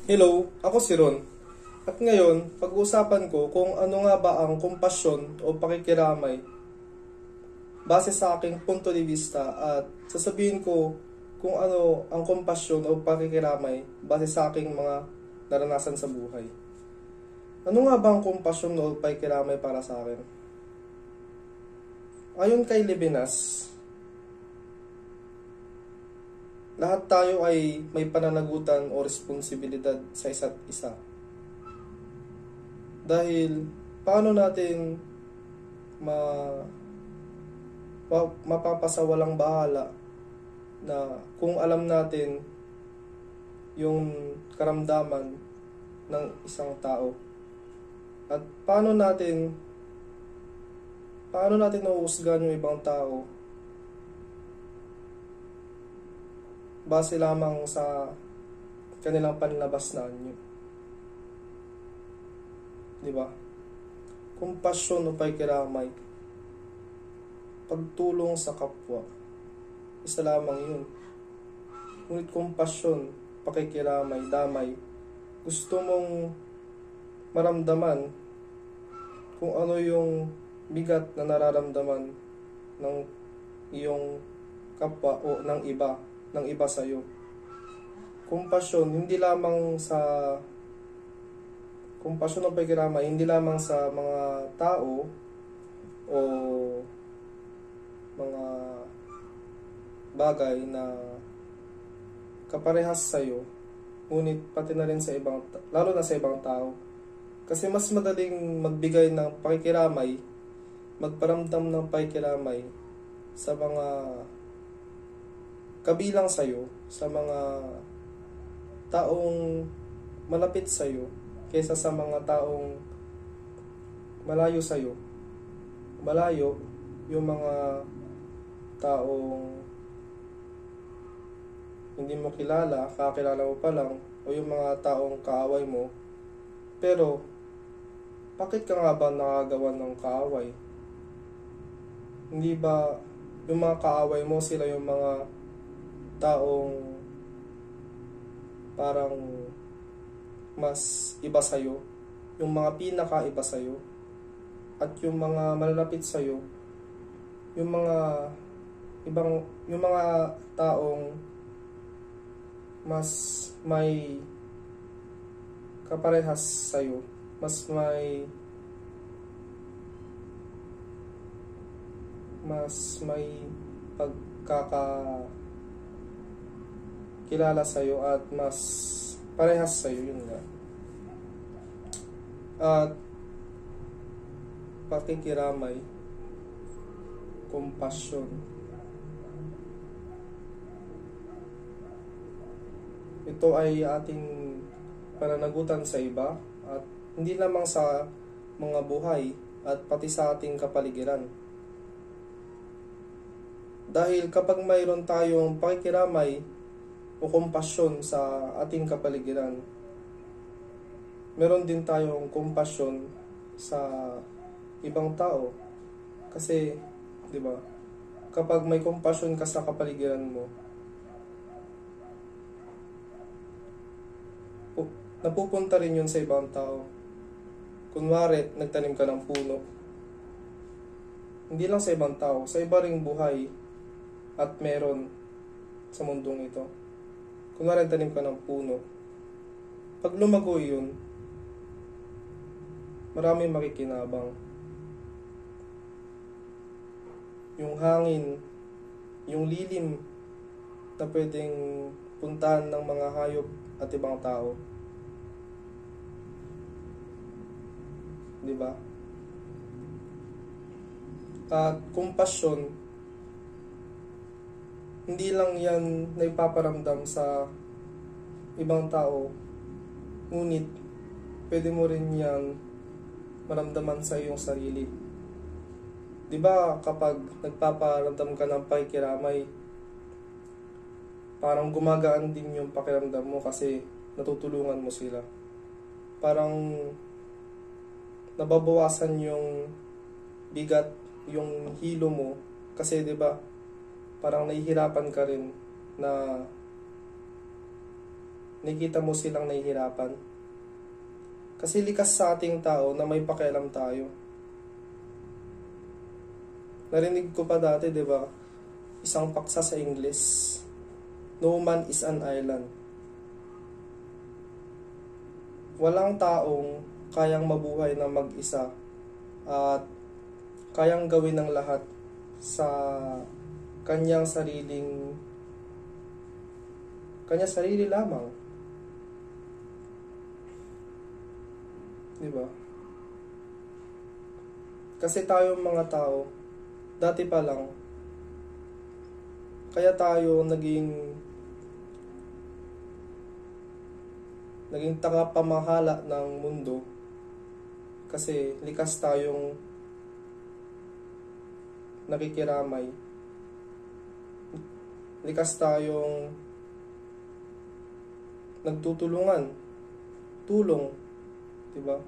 Hello, ako si Ron. At ngayon, pag-uusapan ko kung ano nga ba ang kumpasyon o pakikiramay base sa aking punto de vista at sasabihin ko kung ano ang kumpasyon o pakikiramay base sa aking mga naranasan sa buhay. Ano nga ba ang kumpasyon o pakikiramay para sa akin? Ayon kay Levinas, lahat tayo ay may pananagutan o responsibilidad sa isa't isa. Dahil paano natin mapapasawalang bahala na kung alam natin yung karamdaman ng isang tao at paano natin nauusgan yung ibang tao base lamang sa kanilang panlabas na anyo. Di ba? Kumpasyon o pakikiramay, pagtulong sa kapwa, isa lamang yun. Ngunit kumpasyon, pakikiramay, damay, gusto mong maramdaman kung ano yung bigat na nararamdaman ng iyong kapwa o ng iba sa'yo. Kumpasyon, kumpasyon o pakikiramay, hindi lamang sa mga tao o mga bagay na kaparehas sa'yo, ngunit pati na rin sa lalo na sa ibang tao. Kasi mas madaling magbigay ng pakikiramay, magparamdam ng pakikiramay sa mga kabilang sa'yo, sa mga taong malapit sa'yo, kaysa sa mga taong malayo sa'yo. Malayo, yung mga taong hindi mo kilala, kakilala mo pa lang, o yung mga taong kaaway mo. Pero, bakit ka nga ba nakagawa ng kaaway? Hindi ba yung mga kaaway mo, sila yung mga taong parang mas iba sa'yo, yung mga pinaka-iba sa'yo, at yung mga malalapit sa'yo, yung mga taong mas may kaparehas sa'yo, mas may pagkakakilala sa'yo at mas parehas sa'yo, yun nga. At pakikiramay, kumpasyon, ito ay ating pananagutan sa iba at hindi lamang sa mga buhay at pati sa ating kapaligiran. Dahil kapag mayroon tayong pakikiramay o kumpasyon sa ating kapaligiran, meron din tayong kumpasyon sa ibang tao. Kasi, di ba, kapag may kumpasyon ka sa kapaligiran mo, napupunta rin yun sa ibang tao. Kunwari, nagtanim ka ng puno. Hindi lang sa ibang tao, sa iba ring buhay at meron sa mundong ito. Kunwari, nagtanim ka ng puno. Pag lumago yun, maraming makikinabang. Yung hangin, yung lilim na pwedeng puntahan ng mga hayop at ibang tao. Diba? At kumpasyon, hindi lang yan na ipaparamdam sa ibang tao, ngunit pwede mo rin yan maramdaman sa iyong sarili. Diba kapag nagpaparamdam ka ng pakikiramay, parang gumagaan din yung pakiramdam mo kasi natutulungan mo sila. Parang nababawasan yung bigat, yung hilo mo kasi 'di ba parang nahihirapan ka rin na nakikita mo silang nahihirapan. Kasi likas sa ating tao na may pakialam tayo. Narinig ko pa dati, di ba? Isang paksa sa English. No man is an island. Walang taong kayang mabuhay na mag-isa at kayang gawin ng lahat sa kanyang sarili lamang. Diba? Kasi tayo mga tao, dati pa lang, kaya tayo naging tagapamahala ng mundo kasi likas tayong nakikiramay, likas tayong nagtutulungan, tulong, diba?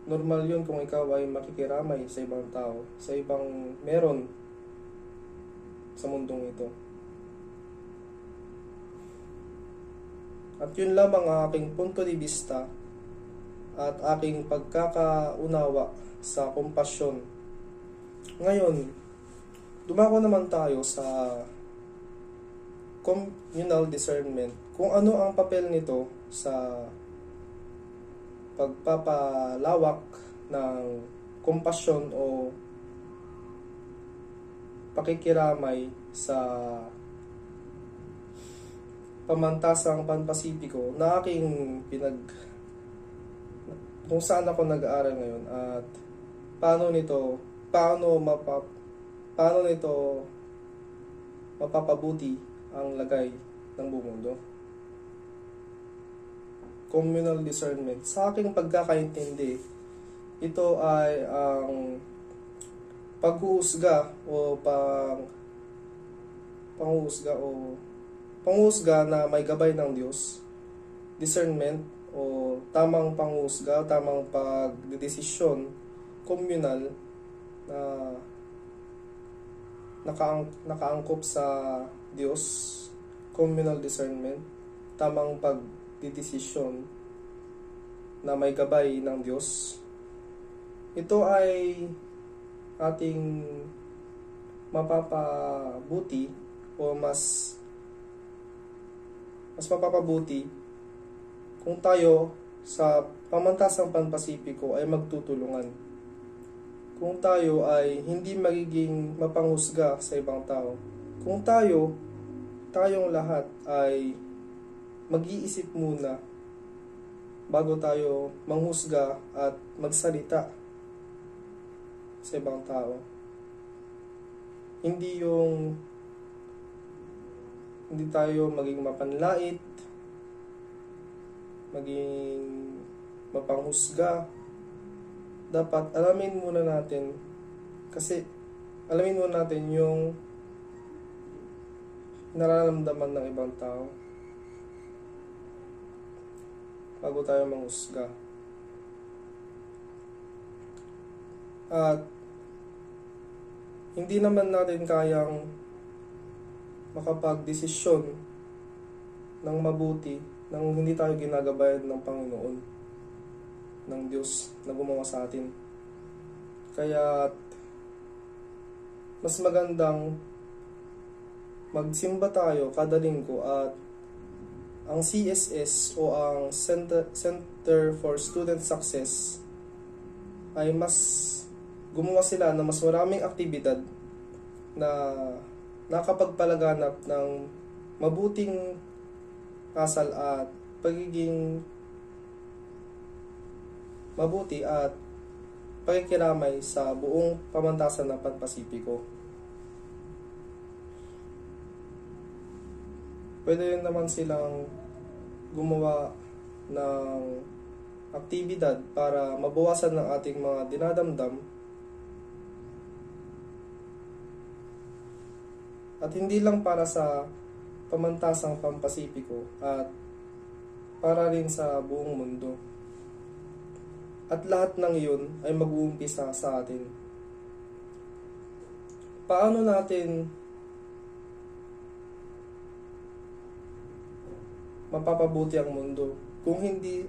Normal yun kung ikaw ay makikiramay sa ibang tao, sa ibang meron sa mundong ito. At yun lamang ang aking punto de vista at aking pagkakaunawa sa kompasyon. Ngayon, dumako naman tayo sa communal discernment. Kung ano ang papel nito sa pagpapalawak ng kompasyon o pakikiramay sa pamantasang Pan-Pasipiko na aking kung saan ako nag-aaral ngayon at paano nito mapapabuti ang lagay ng buong mundo. Communal discernment. Sa aking pagkakaintindi, ito ay ang panghuhusga na may gabay ng Diyos. Discernment o tamang panghuhusga, tamang pagdedesisyon, communal na nakaangkop sa Diyos. Communal discernment, tamang pagdedesisyon na may gabay ng Diyos. Ito ay ating mapapabuti o mas mapapabuti kung tayo sa pamantasang Pan-Pasipiko ay magtutulungan. Kung tayo ay hindi magiging mapanghusga sa ibang tao. Kung tayong lahat ay mag-iisip muna bago tayo manghusga at magsalita sa ibang tao. Hindi tayo maging mapanlait, maging mapanghusga. Dapat alamin muna natin yung nararamdaman ng ibang tao bago tayo manghusga. At hindi naman natin kayang makapagdesisyon ng mabuti nang hindi tayo ginagabayan ng Panginoon, ng Diyos na gumawa sa atin. Kaya mas magandang magsimba tayo kada linggo at ang CSS o ang Center for Student Success ay gumawa sila ng mas maraming aktibidad na nakapagpalaganap ng mabuting asal at pagiging mabuti at pakikiramay sa buong pamantasan ng Pan-Pasipiko. Pwede rin naman silang gumawa ng aktibidad para mabawasan ng ating mga dinadamdam at hindi lang para sa pamantasang Pan-Pasipiko at para rin sa buong mundo. At lahat ng iyon ay mag-uumpisa sa atin. Paano natin mapapabuti ang mundo kung hindi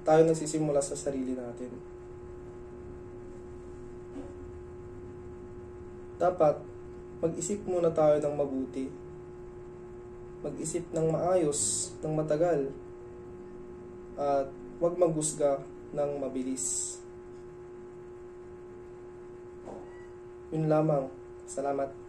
tayo nagsisimula sa sarili natin. Dapat mag-isip muna tayo ng mabuti. Mag-isip ng maayos, ng matagal. At huwag maghusga ng mabilis. Yun lamang. Salamat.